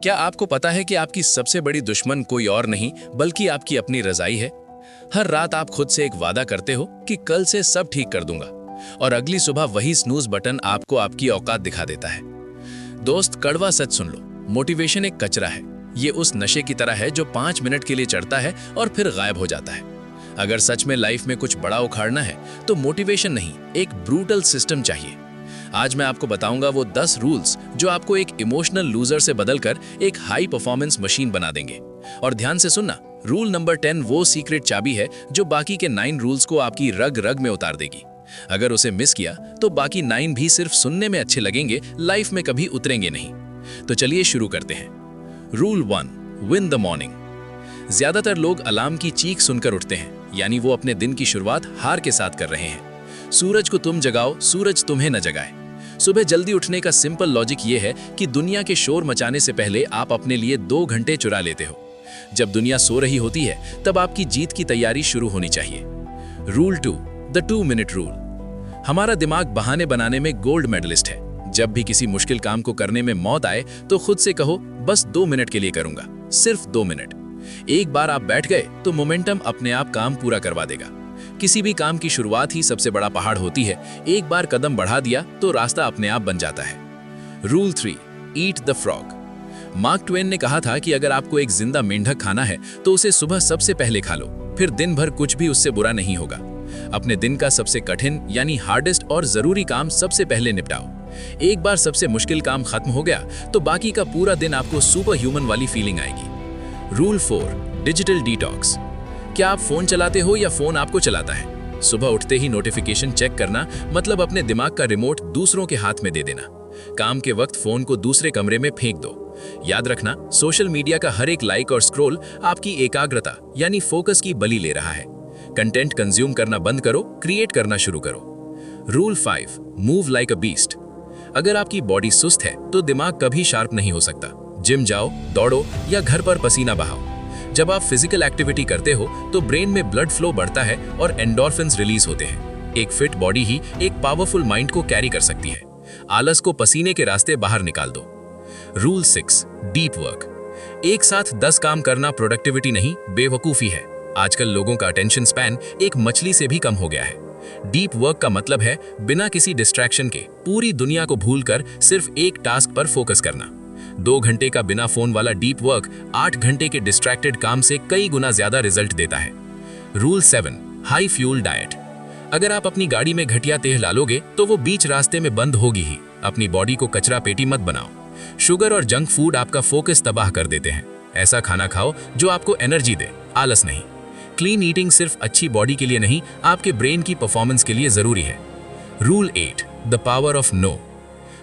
क्या आपको पता है कि आपकी सबसे बड़ी दुश्मन कोई और नहीं बल्कि आपकी अपनी रजाई है? हर रात आप खुद से एक वादा करते हो कि कल से सब ठीक कर दूंगा, और अगली सुबह वही स्नूज बटन आपको आपकी औकात दिखा देता है। दोस्त, कड़वा सच सुन लो, मोटिवेशन एक कचरा है। ये उस नशे की तरह है जो 5 मिनट के लिए चढ़ता है और फिर गायब हो जाता है। अगर सच में लाइफ में कुछ बड़ा उखाड़ना है तो मोटिवेशन नहीं, एक ब्रूटल सिस्टम चाहिए। आज मैं आपको बताऊंगा वो 10 रूल्स जो आपको एक इमोशनल लूजर से बदलकर एक हाई परफॉर्मेंस मशीन बना देंगे। और ध्यान से सुनना, रूल नंबर 10 वो सीक्रेट चाबी है जो बाकी के 9 रूल्स को आपकी रग रग में उतार देगी। अगर उसे मिस किया तो बाकी 9 भी सिर्फ सुनने में अच्छे लगेंगे, लाइफ में कभी उतरेंगे नहीं। तो चलिए शुरू करते हैं। Rule 1, win the morning. ज्यादातर लोग अलार्म की चीख सुनकर उठते हैं, यानी वो अपने दिन की शुरुआत हार के साथ कर रहे हैं। सूरज को तुम जगाओ, सूरज तुम्हें न जगाए। सुबह जल्दी उठने का सिंपल लॉजिक ये है कि दुनिया के शोर मचाने से पहले आप अपने लिए 2 घंटे चुरा लेते हो। जब दुनिया सो रही होती है तब आपकी जीत की तैयारी शुरू होनी चाहिए। Rule 2, the 2 minute rule. हमारा दिमाग बहाने बनाने में गोल्ड मेडलिस्ट है। जब भी किसी मुश्किल काम को करने में मौत आए तो खुद से कहो, बस 2 मिनट के लिए करूंगा, सिर्फ 2 मिनट। एक बार आप बैठ गए तो मोमेंटम अपने आप काम पूरा करवा देगा। किसी भी काम की शुरुआत ही सबसे बड़ा पहाड़ होती है। एक बार कदम बढ़ा दिया तो रास्ता अपने आप बन जाता है। Rule 3, eat the frog. Mark Twain ने कहा था कि अगर आपको एक जिंदा मेंढक खाना है तो उसे सुबह सबसे पहले खा लो, फिर दिन भर कुछ भी उससे बुरा नहीं होगा। अपने दिन का सबसे कठिन यानी हार्डेस्ट और जरूरी काम सबसे पहले निपटाओ। एक बार सबसे मुश्किल काम खत्म हो गया तो बाकी का पूरा दिन आपको सुपर ह्यूमन वाली फीलिंग आएगी। Rule 4, digital detox. क्या आप फोन चलाते हो या फोन आपको चलाता है? सुबह उठते ही नोटिफिकेशन चेक करना मतलब अपने दिमाग का रिमोट दूसरों के हाथ में दे देना। काम के वक्त फोन को दूसरे कमरे में फेंक दो। याद रखना, सोशल मीडिया का हर एक लाइक और स्क्रॉल आपकी एकाग्रता यानी फोकस की बलि ले रहा है। कंटेंट कंज्यूम करना बंद करो, क्रिएट करना शुरू करो। Rule 5, move like a beast. अगर आपकी बॉडी सुस्त है तो दिमाग कभी शार्प नहीं हो सकता। जिम जाओ, दौड़ो या घर पर पसीना बहाओ। जब आप फिजिकल एक्टिविटी करते हो तो ब्रेन में ब्लड फ्लो बढ़ता है और एंडोर्फिन्स रिलीज होते हैं। एक फिट बॉडी ही एक पावरफुल माइंड को कैरी कर सकती है। आलस को पसीने के रास्ते बाहर निकाल दो। Rule 6, deep work. एक साथ 10 काम करना प्रोडक्टिविटी नहीं, बेवकूफी है। आजकल लोगों का अटेंशन स्पैन एक मछली से भी कम हो गया है। डीप वर्क का मतलब है बिना किसी डिस्ट्रैक्शन के पूरी दुनिया को भूलकर सिर्फ एक टास्क पर फोकस करना। 2 घंटे का बिना फोन वाला डीप वर्क 8 घंटे के डिस्ट्रैक्टेड काम से कई गुना ज्यादा रिजल्ट देता है। Rule 7, high fuel diet. अगर आप अपनी गाड़ी में घटिया तेल डालोगे तो वो बीच रास्ते में बंद होगी ही। अपनी बॉडी को कचरा पेटी मत बनाओ। शुगर और जंक फूड आपका फोकस तबाह कर देते हैं। ऐसा खाना खाओ जो आपको एनर्जी दे, आलस नहीं। क्लीन ईटिंग सिर्फ अच्छी बॉडी के लिए नहीं, आपके ब्रेन की परफॉर्मेंस के लिए जरूरी है। Rule 8, the power of no.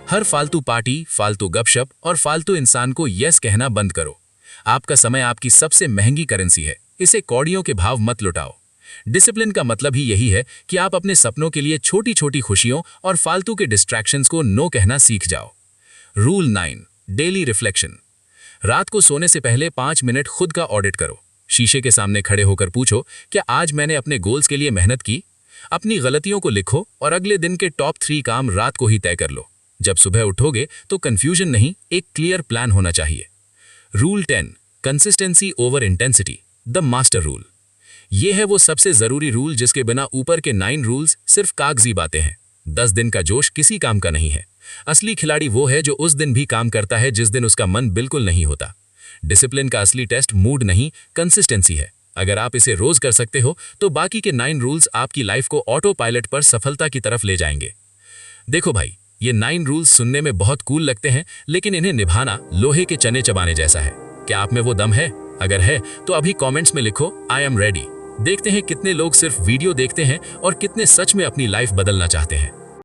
हर फालतू पार्टी, फालतू गपशप और फालतू इंसान को यस कहना बंद करो। आपका समय आपकी सबसे महंगी करेंसी है, इसे कौड़ियों के भाव मत लुटाओ। डिसिप्लिन का मतलब ही यही है कि आप अपने सपनों के लिए छोटी छोटी खुशियों और फालतू के डिस्ट्रैक्शंस को नो कहना सीख जाओ। Rule 9, daily reflection. रात को सोने से पहले 5 मिनट खुद का ऑडिट करो। शीशे के सामने खड़े होकर पूछो, क्या आज मैंने अपने गोल्स के लिए मेहनत की? अपनी गलतियों को लिखो और अगले दिन के टॉप 3 काम रात को ही तय कर लो। जब सुबह उठोगे तो कंफ्यूजन नहीं, एक क्लियर प्लान होना चाहिए। Rule 10, consistency over intensity, the master rule. यह है वो सबसे जरूरी रूल जिसके बिना ऊपर के 9 रूल्स सिर्फ कागजी बातें हैं। 10 दिन का जोश किसी काम का नहीं है। असली खिलाड़ी वो है जो उस दिन भी काम करता है जिस दिन उसका मन बिल्कुल नहीं होता। डिसिप्लिन का असली टेस्ट मूड नहीं, कंसिस्टेंसी है। अगर आप इसे रोज कर सकते हो तो बाकी के 9 रूल्स आपकी लाइफ को ऑटो पायलट पर सफलता की तरफ ले जाएंगे। देखो भाई, ये 9 रूल्स सुनने में बहुत कूल लगते हैं, लेकिन इन्हें निभाना लोहे के चने चबाने जैसा है। क्या आप में वो दम है? अगर है तो अभी कमेंट्स में लिखो, आई एम रेडी। देखते हैं कितने लोग सिर्फ वीडियो देखते हैं और कितने सच में अपनी लाइफ बदलना चाहते हैं।